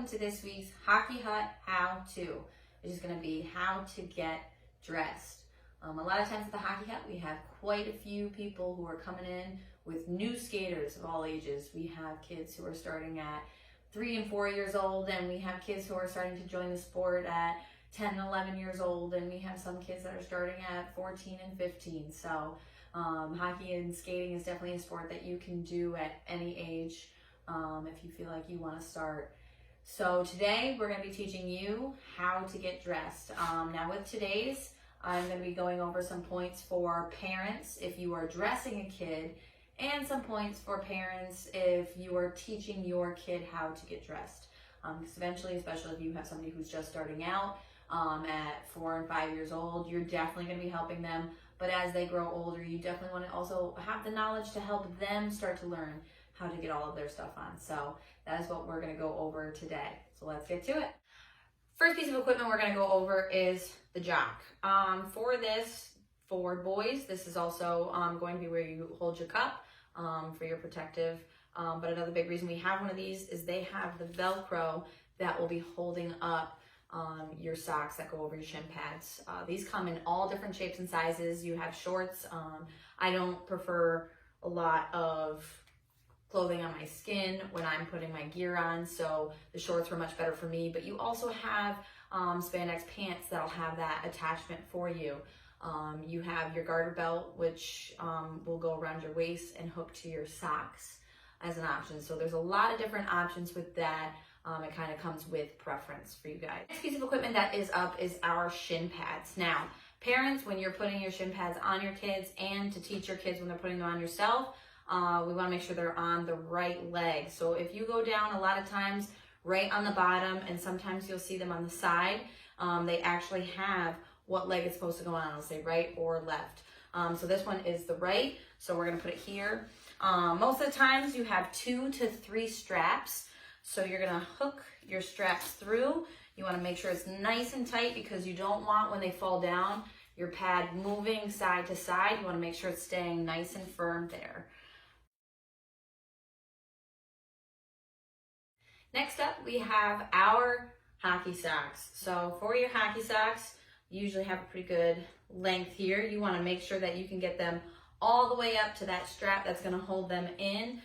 to this week's Hockey Hut How To, which is going to be how to get dressed. A lot of times at the Hockey Hut, we have quite a few people who are coming in with new skaters of all ages. We have kids who are starting at 3 and 4 years old, and we have kids who are starting to join the sport at 10 and 11 years old, and we have some kids that are starting at 14 and 15. So hockey and skating is definitely a sport that you can do at any age if you feel like you want to start. So today we're going to be teaching you how to get dressed. Now with today's, I'm going to be going over some points for parents if you are dressing a kid, and some points for parents if you are teaching your kid how to get dressed. Because eventually, especially if you have somebody who's just starting out at 4 and 5 years old, you're definitely going to be helping them. But as they grow older, you definitely want to also have the knowledge to help them start to learn how to get all of their stuff on. So that is what we're going to go over today. So let's get to it. First piece of equipment we're going to go over is the jock. For boys, this is also going to be where you hold your cup for your protective. But another big reason we have one of these is they have the Velcro that will be holding up your socks that go over your shin pads. These come in all different shapes and sizes. You have shorts. I don't prefer a lot of clothing on my skin when I'm putting my gear on, so the shorts were much better for me. But you also have spandex pants that'll have that attachment for you. You have your garter belt, which will go around your waist and hook to your socks as an option. So there's a lot of different options with that. It kind of comes with preference for you guys. Next piece of equipment that is up is our shin pads. Now, parents, when you're putting your shin pads on your kids, and to teach your kids when they're putting them on yourself, we want to make sure they're on the right leg. So if you go down a lot of times right on the bottom, and sometimes you'll see them on the side, they actually have what leg it's supposed to go on. I'll say right or left. So this one is the right, so we're going to put it here. Most of the times you have 2 to 3 straps. So you're going to hook your straps through. You want to make sure it's nice and tight, because you don't want, when they fall down, your pad moving side to side. You want to make sure it's staying nice and firm there. Next up, we have our hockey socks. So for your hockey socks, you usually have a pretty good length here. You want to make sure that you can get them all the way up to that strap that's going to hold them in.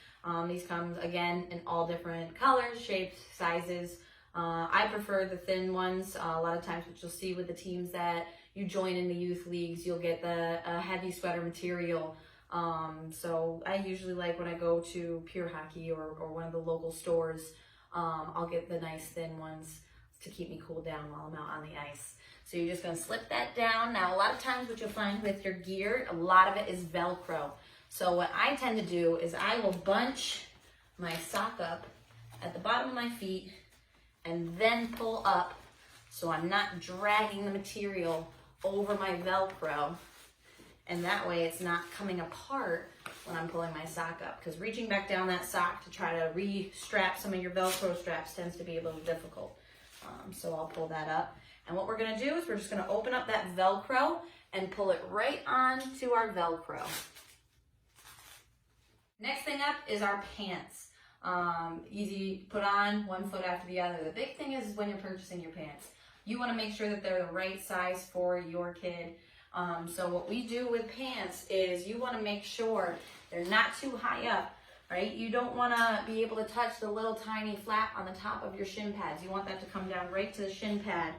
These come, again, in all different colors, shapes, sizes. I prefer the thin ones. A lot of times what you'll see with the teams that you join in the youth leagues, you'll get the heavy sweater material. So I usually like, when I go to Pure Hockey or one of the local stores, I'll get the nice thin ones to keep me cool down while I'm out on the ice. So you're just going to slip that down. Now, a lot of times what you'll find with your gear, a lot of it is Velcro. So what I tend to do is I will bunch my sock up at the bottom of my feet and then pull up, so I'm not dragging the material over my Velcro. And that way it's not coming apart when I'm pulling my sock up, because reaching back down that sock to try to re-strap some of your Velcro straps tends to be a little difficult. So I'll pull that up. And what we're going to do is we're just going to open up that Velcro and pull it right onto our Velcro. Next thing up is our pants. Easy put on, one foot after the other. The big thing is when you're purchasing your pants, you want to make sure that they're the right size for your kid. So what we do with pants is you want to make sure they're not too high up, right? You don't want to be able to touch the little tiny flap on the top of your shin pads. You want that to come down right to the shin pad.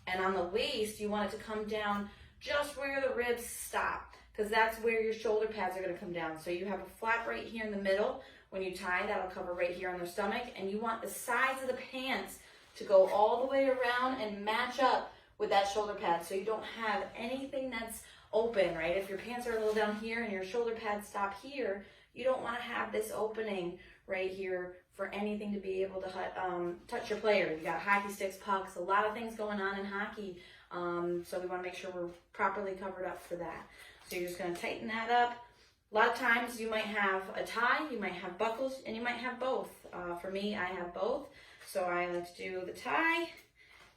And on the waist, you want it to come down just where the ribs stop, because that's where your shoulder pads are going to come down. So you have a flap right here in the middle. When you tie, that'll cover right here on their stomach. And you want the sides of the pants to go all the way around and match up with that shoulder pad, so you don't have anything that's open, right? If your pants are a little down here and your shoulder pads stop here, you don't want to have this opening right here for anything to be able to touch your player. You got hockey sticks, pucks, a lot of things going on in hockey. So we want to make sure we're properly covered up for that. So you're just going to tighten that up. A lot of times you might have a tie, you might have buckles, and you might have both. For me, I have both. So I like to do the tie,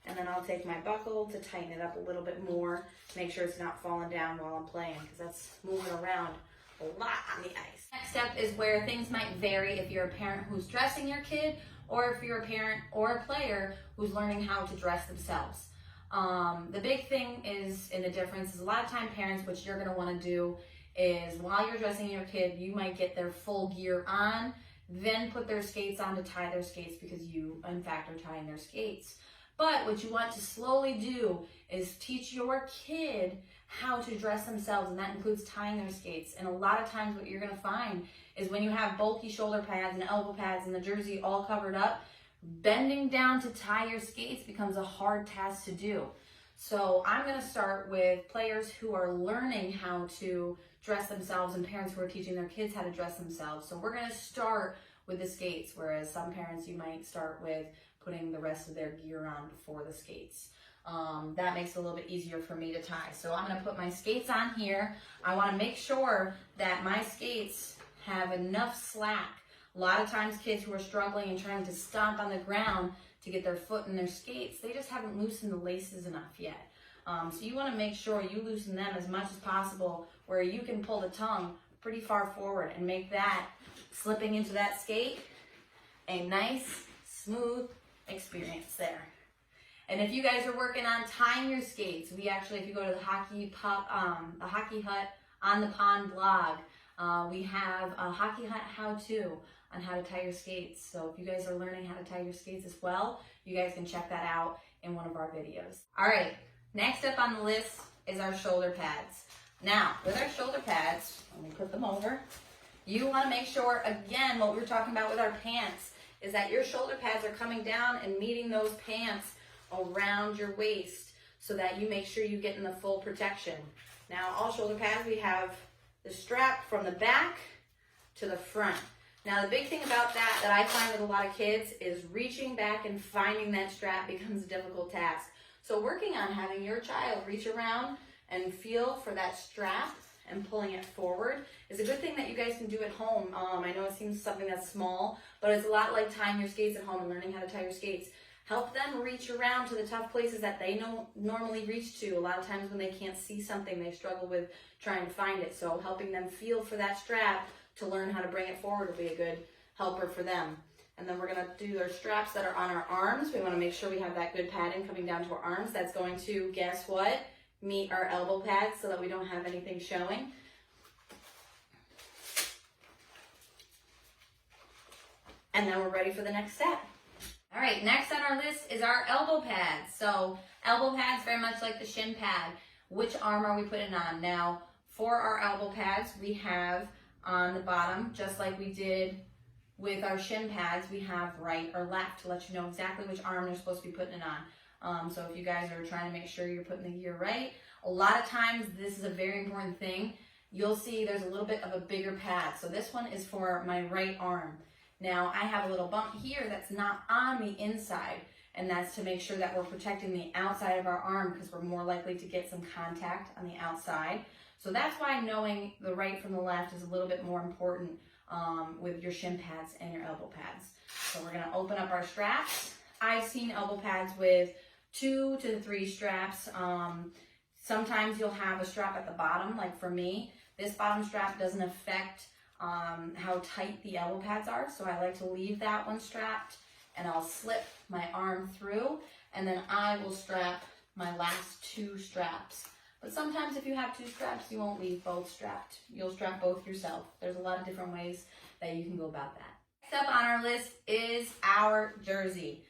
and then I'll take my buckle to tighten it up a little bit more, make sure it's not falling down while I'm playing, because that's moving around a lot on the ice. Next step is where things might vary if you're a parent who's dressing your kid or if you're a parent or a player who's learning how to dress themselves. The big thing is, in the difference is, a lot of time parents, what you're gonna wanna do is, while you're dressing your kid, you might get their full gear on, then put their skates on to tie their skates, because you, in fact, are tying their skates. But what you want to slowly do is teach your kid how to dress themselves, and that includes tying their skates. And a lot of times what you're gonna find is, when you have bulky shoulder pads and elbow pads and the jersey all covered up, bending down to tie your skates becomes a hard task to do. So I'm gonna start with players who are learning how to dress themselves and parents who are teaching their kids how to dress themselves. So we're gonna start with the skates, whereas some parents, you might start with putting the rest of their gear on before the skates. That makes it a little bit easier for me to tie. So I'm gonna put my skates on here. I wanna make sure that my skates have enough slack. A lot of times kids who are struggling and trying to stomp on the ground to get their foot in their skates, they just haven't loosened the laces enough yet. So you wanna make sure you loosen them as much as possible, where you can pull the tongue pretty far forward and make that slipping into that skate a nice, smooth experience there. And if you guys are working on tying your skates, we actually, if you go to the Hockey Hut on the Pond blog, we have a Hockey Hut how-to on how to tie your skates. So if you guys are learning how to tie your skates as well, you guys can check that out in one of our videos. All right, next up on the list is our shoulder pads. Now, with our shoulder pads, let me put them over. You want to make sure, again, what we were talking about with our pants, is that your shoulder pads are coming down and meeting those pants around your waist, so that you make sure you get in the full protection. Now, all shoulder pads, we have the strap from the back to the front. Now, the big thing about that I find with a lot of kids is reaching back and finding that strap becomes a difficult task. So working on having your child reach around and feel for that strap and pulling it forward is a good thing that you guys can do at home. I know it seems something that's small, but it's a lot like tying your skates at home and learning how to tie your skates. Help them reach around to the tough places that they don't normally reach to. A lot of times when they can't see something, they struggle with trying to find it. So helping them feel for that strap to learn how to bring it forward will be a good helper for them. And then we're gonna do our straps that are on our arms. We wanna make sure we have that good padding coming down to our arms. That's going to, guess what? Meet our elbow pads so that we don't have anything showing. And then we're ready for the next step. All right, next on our list is our elbow pads. So elbow pads, very much like the shin pad. Which arm are we putting on? Now, for our elbow pads, we have on the bottom, just like we did with our shin pads, we have right or left to let you know exactly which arm you're supposed to be putting it on. So if you guys are trying to make sure you're putting the gear right, a lot of times this is a very important thing. You'll see there's a little bit of a bigger pad. So this one is for my right arm. Now I have a little bump here that's not on the inside, and that's to make sure that we're protecting the outside of our arm, because we're more likely to get some contact on the outside. So that's why knowing the right from the left is a little bit more important with your shin pads and your elbow pads. So we're gonna open up our straps. I've seen elbow pads with 2 to 3 straps. Sometimes you'll have a strap at the bottom, like for me. This bottom strap doesn't affect how tight the elbow pads are, so I like to leave that one strapped, and I'll slip my arm through, and then I will strap my last 2 straps. But sometimes if you have 2 straps, you won't leave both strapped. You'll strap both yourself. There's a lot of different ways that you can go about that. Next up on our list is our jersey.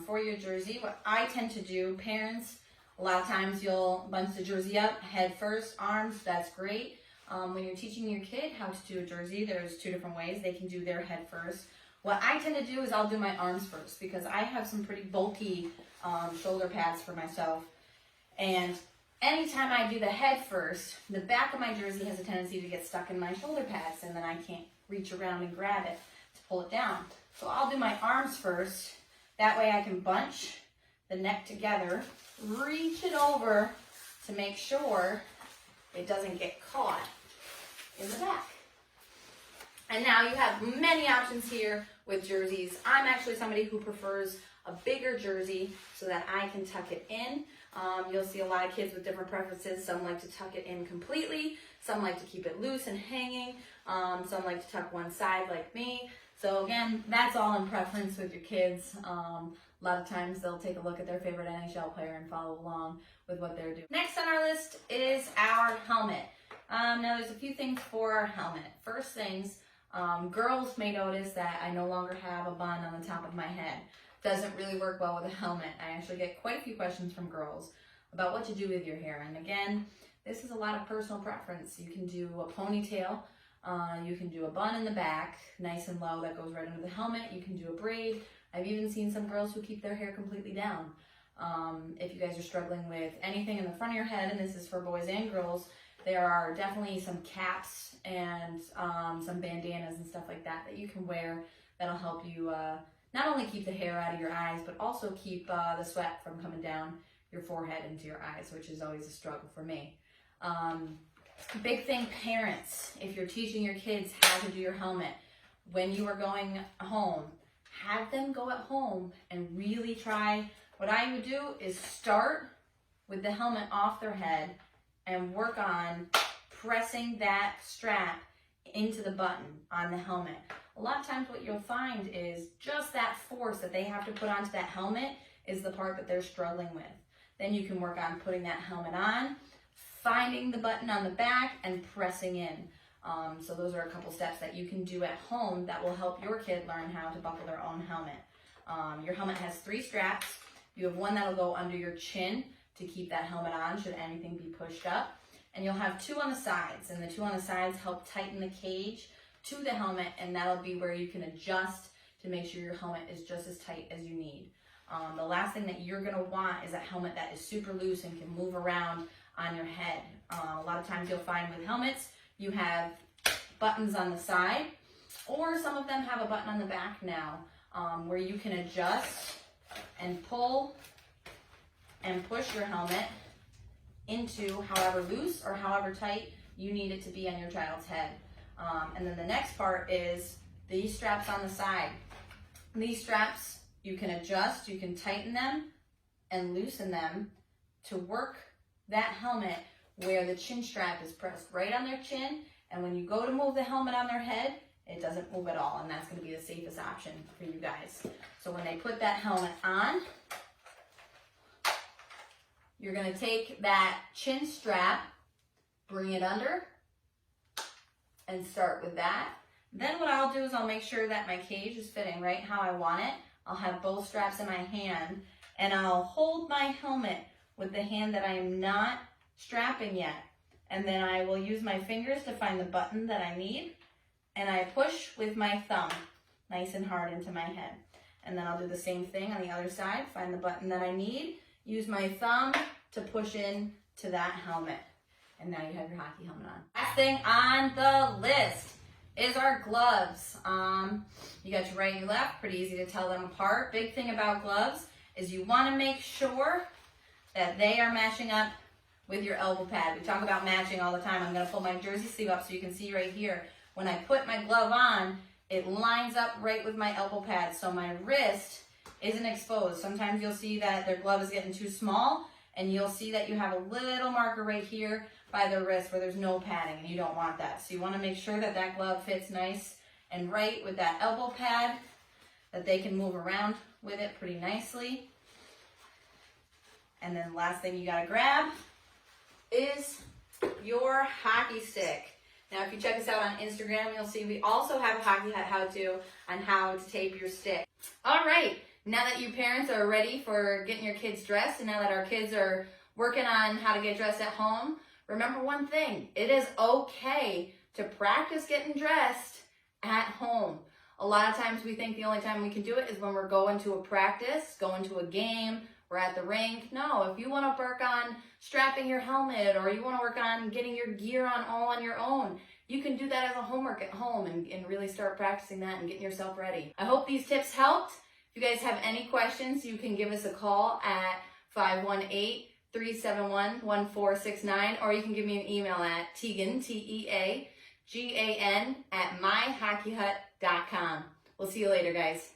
For your jersey, what I tend to do, parents, a lot of times you'll bunch the jersey up, head first, arms, that's great. When you're teaching your kid how to do a jersey, there's 2 different ways. They can do their head first. What I tend to do is I'll do my arms first, because I have some pretty bulky shoulder pads for myself. And anytime I do the head first, the back of my jersey has a tendency to get stuck in my shoulder pads, and then I can't reach around and grab it to pull it down. So I'll do my arms first. That way I can bunch the neck together, reach it over to make sure it doesn't get caught in the back. And now you have many options here with jerseys. I'm actually somebody who prefers a bigger jersey so that I can tuck it in. You'll see a lot of kids with different preferences. Some like to tuck it in completely. Some like to keep it loose and hanging. Some like to tuck one side like me. So again, that's all in preference with your kids. A lot of times they'll take a look at their favorite NHL player and follow along with what they're doing. Next on our list is our helmet. Now there's a few things for our helmet. First things, girls may notice that I no longer have a bun on the top of my head. Doesn't really work well with a helmet. I actually get quite a few questions from girls about what to do with your hair. And again, this is a lot of personal preference. You can do a ponytail, you can do a bun in the back, nice and low, that goes right under the helmet. You can do a braid. I've even seen some girls who keep their hair completely down. If you guys are struggling with anything in the front of your head, and this is for boys and girls, there are definitely some caps and some bandanas and stuff like that that you can wear that'll help you not only keep the hair out of your eyes, but also keep the sweat from coming down your forehead into your eyes, which is always a struggle for me. Big thing, parents, if you're teaching your kids how to do your helmet, when you are going home, have them go at home and really try. What I would do is start with the helmet off their head and work on pressing that strap into the button on the helmet. A lot of times what you'll find is just that force that they have to put onto that helmet is the part that they're struggling with. Then you can work on putting that helmet on, finding the button on the back, and pressing in. So those are a couple steps that you can do at home that will help your kid learn how to buckle their own helmet. Your helmet has 3 straps. You have one that'll go under your chin to keep that helmet on should anything be pushed up. And you'll have 2 on the sides, and the 2 on the sides help tighten the cage to the helmet, and that'll be where you can adjust to make sure your helmet is just as tight as you need. The last thing that you're gonna want is a helmet that is super loose and can move around on your head. A lot of times you'll find with helmets, you have buttons on the side, or some of them have a button on the back now, where you can adjust and pull and push your helmet into however loose or however tight you need it to be on your child's head. And then the next part is these straps on the side. These straps, you can adjust, you can tighten them and loosen them to work that helmet where the chin strap is pressed right on their chin, and when you go to move the helmet on their head, it doesn't move at all, and that's going to be the safest option for you guys. So when they put that helmet on, you're going to take that chin strap, bring it under, and start with that. Then what I'll do is I'll make sure that my cage is fitting right how I want it. I'll have both straps in my hand, and I'll hold my helmet with the hand that I am not strapping yet. And then I will use my fingers to find the button that I need, and I push with my thumb nice and hard into my head. And then I'll do the same thing on the other side, find the button that I need, use my thumb to push in to that helmet. And now you have your hockey helmet on. Last thing on the list is our gloves. You got your right and your left, pretty easy to tell them apart. Big thing about gloves is you want to make sure that they are matching up with your elbow pad. We talk about matching all the time. I'm going to pull my jersey sleeve up so you can see right here. When I put my glove on, it lines up right with my elbow pad, so my wrist isn't exposed. Sometimes you'll see that their glove is getting too small, and you'll see that you have a little marker right here by the wrist where there's no padding, and you don't want that. So you want to make sure that that glove fits nice and right with that elbow pad, that they can move around with it pretty nicely. And then last thing you got to grab is your hockey stick. Now, if you check us out on Instagram, you'll see we also have a Hockey Hut how-to on how to tape your stick. All right, now that you parents are ready for getting your kids dressed, and now that our kids are working on how to get dressed at home, remember one thing: it is okay to practice getting dressed at home. A lot of times we think the only time we can do it is when we're going to a practice, going to a game, we're at the rink. No, if you want to work on strapping your helmet, or you want to work on getting your gear on all on your own, you can do that as a homework at home and really start practicing that and getting yourself ready. I hope these tips helped. If you guys have any questions, you can give us a call at 518-371-1469, or you can give me an email at Teagan, Teagan, @myhockeyhut.com. We'll see you later, guys.